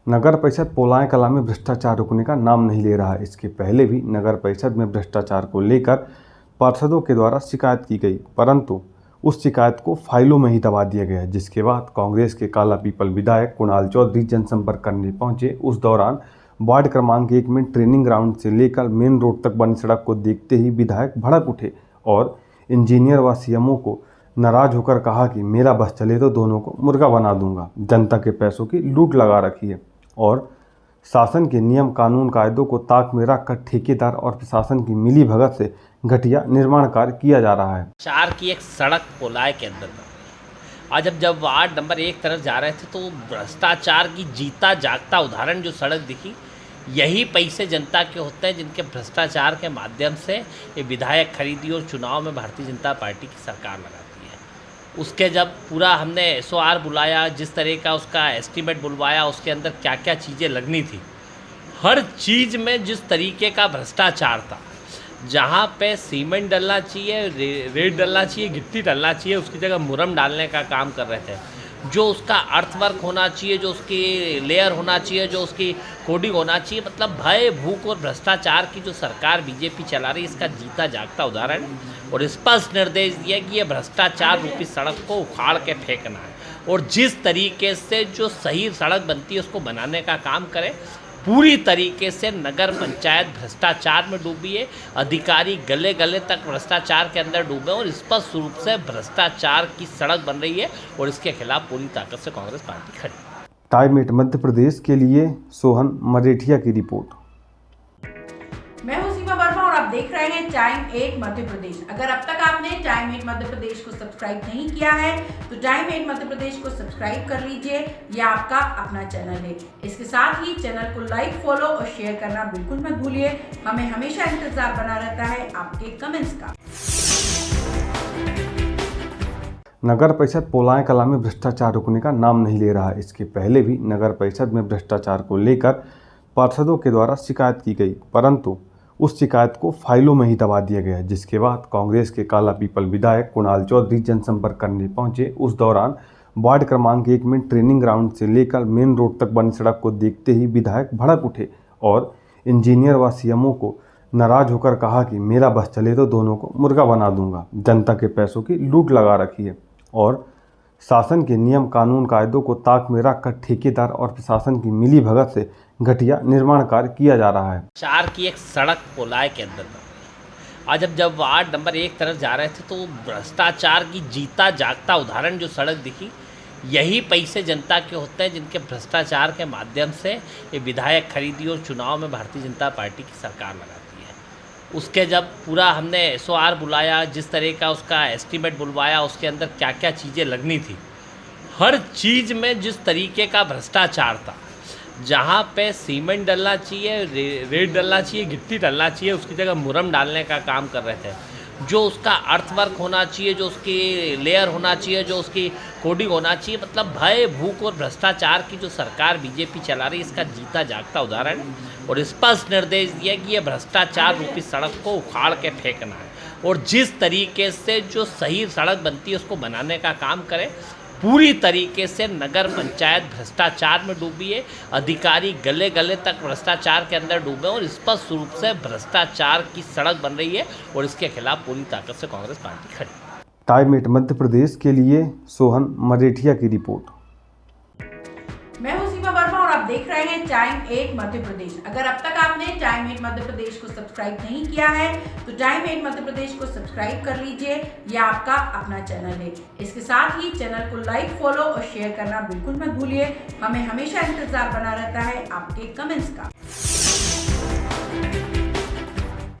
नगर परिषद पोलाय कला में भ्रष्टाचार रुकने का नाम नहीं ले रहा है। इसके पहले भी नगर परिषद में भ्रष्टाचार को लेकर पार्षदों के द्वारा शिकायत की गई, परंतु उस शिकायत को फाइलों में ही दबा दिया गया, जिसके बाद कांग्रेस के काला पीपल विधायक कुणाल चौधरी जनसंपर्क करने पहुंचे। उस दौरान वार्ड क्रमांक 1 में ट्रेनिंग ग्राउंड से लेकर मेन रोड तक बनी सड़क को देखते ही विधायक भड़क उठे और इंजीनियर व सीएमओ को नाराज होकर कहा कि मेरा बस चले तो दोनों को मुर्गा बना दूंगा। जनता के पैसों की लूट लगा रखी है और शासन के नियम कानून कायदों को ताक में रखकर ठेकेदार और प्रशासन की मिली भगत से घटिया निर्माण कार्य किया जा रहा है। 4 की एक सड़क पोलाय के अंदर बन रही है। आज जब वार्ड नंबर 1 तरफ जा रहे थे तो भ्रष्टाचार की जीता जागता उदाहरण जो सड़क दिखी, यही पैसे जनता के होते हैं जिनके भ्रष्टाचार के माध्यम से ये विधायक खरीदी और चुनाव में भारतीय जनता पार्टी की सरकार लगाती है। उसके जब पूरा हमने SOR बुलाया, जिस तरह का उसका एस्टीमेट बुलवाया, उसके अंदर क्या क्या चीज़ें लगनी थी, हर चीज़ में जिस तरीके का भ्रष्टाचार था, जहाँ पे सीमेंट डलना चाहिए, रेत डलना चाहिए, गिट्टी डलना चाहिए, उसकी जगह मुरम डालने का काम कर रहे थे। जो उसका अर्थवर्क होना चाहिए, जो उसकी लेयर होना चाहिए, जो उसकी कोडिंग होना चाहिए, मतलब भय भूख और भ्रष्टाचार की जो सरकार बीजेपी चला रही है, इसका जीता जागता उदाहरण। और स्पष्ट निर्देश दिया कि ये भ्रष्टाचार रूपी सड़क को उखाड़ के फेंकना है और जिस तरीके से जो सही सड़क बनती है उसको बनाने का काम करें। पूरी तरीके से नगर पंचायत भ्रष्टाचार में डूबी है, अधिकारी गले गले तक भ्रष्टाचार के अंदर डूबे और स्पष्ट रूप से भ्रष्टाचार की सड़क बन रही है और इसके खिलाफ पूरी ताकत से कांग्रेस पार्टी खड़ी है। टाइम 8 मध्य प्रदेश के लिए सोहन मरेठिया की रिपोर्ट। मैं हूं सीमा वर्मा और आप देख रहे हैं टाइम 8 मध्य प्रदेश। अगर अब तक आपने टाइम 8 मध्य प्रदेश को सब्सक्राइब नहीं किया है तो टाइम 8 मध्य प्रदेश को सब्सक्राइब कर लीजिए, यह आपका अपना चैनल है। इसके साथ ही चैनल को लाइक, फॉलो और शेयर करना बिल्कुल मत भूलिए। हमें हमेशा इंतजार बना रहता है आपके कमेंट्स का। नगर परिषद पोलाय कला में भ्रष्टाचार रुकने का नाम नहीं ले रहा है। इसके पहले भी नगर परिषद में भ्रष्टाचार को लेकर पार्षदों के द्वारा शिकायत की गई, परंतु उस शिकायत को फाइलों में ही दबा दिया गया, जिसके बाद कांग्रेस के काला पीपल विधायक कुणाल चौधरी जनसंपर्क करने पहुंचे। उस दौरान वार्ड क्रमांक 1 में ट्रेनिंग ग्राउंड से लेकर मेन रोड तक बनी सड़क को देखते ही विधायक भड़क उठे और इंजीनियर व सीएमओ को नाराज होकर कहा कि मेरा बस चले तो दोनों को मुर्गा बना दूंगा। जनता के पैसों की लूट लगा रखी है और शासन के नियम कानून कायदों को ताक में रखकर ठेकेदार और प्रशासन की मिली भगत से घटिया निर्माण कार्य किया जा रहा है। 4 की एक सड़क पोलाय के अंदर बन रही है। आज जब वार्ड नंबर 1 तरफ जा रहे थे तो भ्रष्टाचार की जीता जागता उदाहरण जो सड़क दिखी, यही पैसे जनता के होते हैं जिनके भ्रष्टाचार के माध्यम से ये विधायक खरीदी और चुनाव में भारतीय जनता पार्टी की सरकार लगाती है। उसके जब पूरा हमने SOR बुलाया, जिस तरह का उसका एस्टीमेट बुलवाया, उसके अंदर क्या क्या चीज़ें लगनी थी, हर चीज़ में जिस तरीके का भ्रष्टाचार था, जहाँ पे सीमेंट डलना चाहिए, रेत डलना चाहिए, गिट्टी डलना चाहिए, उसकी जगह मुरम डालने का काम कर रहे थे। जो उसका अर्थवर्क होना चाहिए, जो उसकी लेयर होना चाहिए, जो उसकी कोडिंग होना चाहिए, मतलब भय भूख और भ्रष्टाचार की जो सरकार बीजेपी चला रही है, इसका जीता जागता उदाहरण। और स्पष्ट निर्देश दिया कि ये भ्रष्टाचार रूपी सड़क को उखाड़ के फेंकना है और जिस तरीके से जो सही सड़क बनती है उसको बनाने का काम करें। पूरी तरीके से नगर पंचायत भ्रष्टाचार में डूबी है, अधिकारी गले गले तक भ्रष्टाचार के अंदर डूबे और स्पष्ट रूप से भ्रष्टाचार की सड़क बन रही है और इसके खिलाफ पूरी ताकत से कांग्रेस पार्टी खड़ी है। टाइम 8 मध्य प्रदेश के लिए सोहन मरेठिया की रिपोर्ट। मैं हूं सीमा वर्मा और आप देख रहे हैं टाइम 8 मध्य प्रदेश। अगर अब तक आपने टाइम 8 मध्य प्रदेश को सब्सक्राइब नहीं किया है तो टाइम 8 मध्य प्रदेश को सब्सक्राइब कर लीजिए, यह आपका अपना चैनल है। इसके साथ ही चैनल को लाइक, फॉलो और शेयर करना बिल्कुल मत भूलिए। हमें हमेशा इंतजार बना रहता है आपके कमेंट्स का।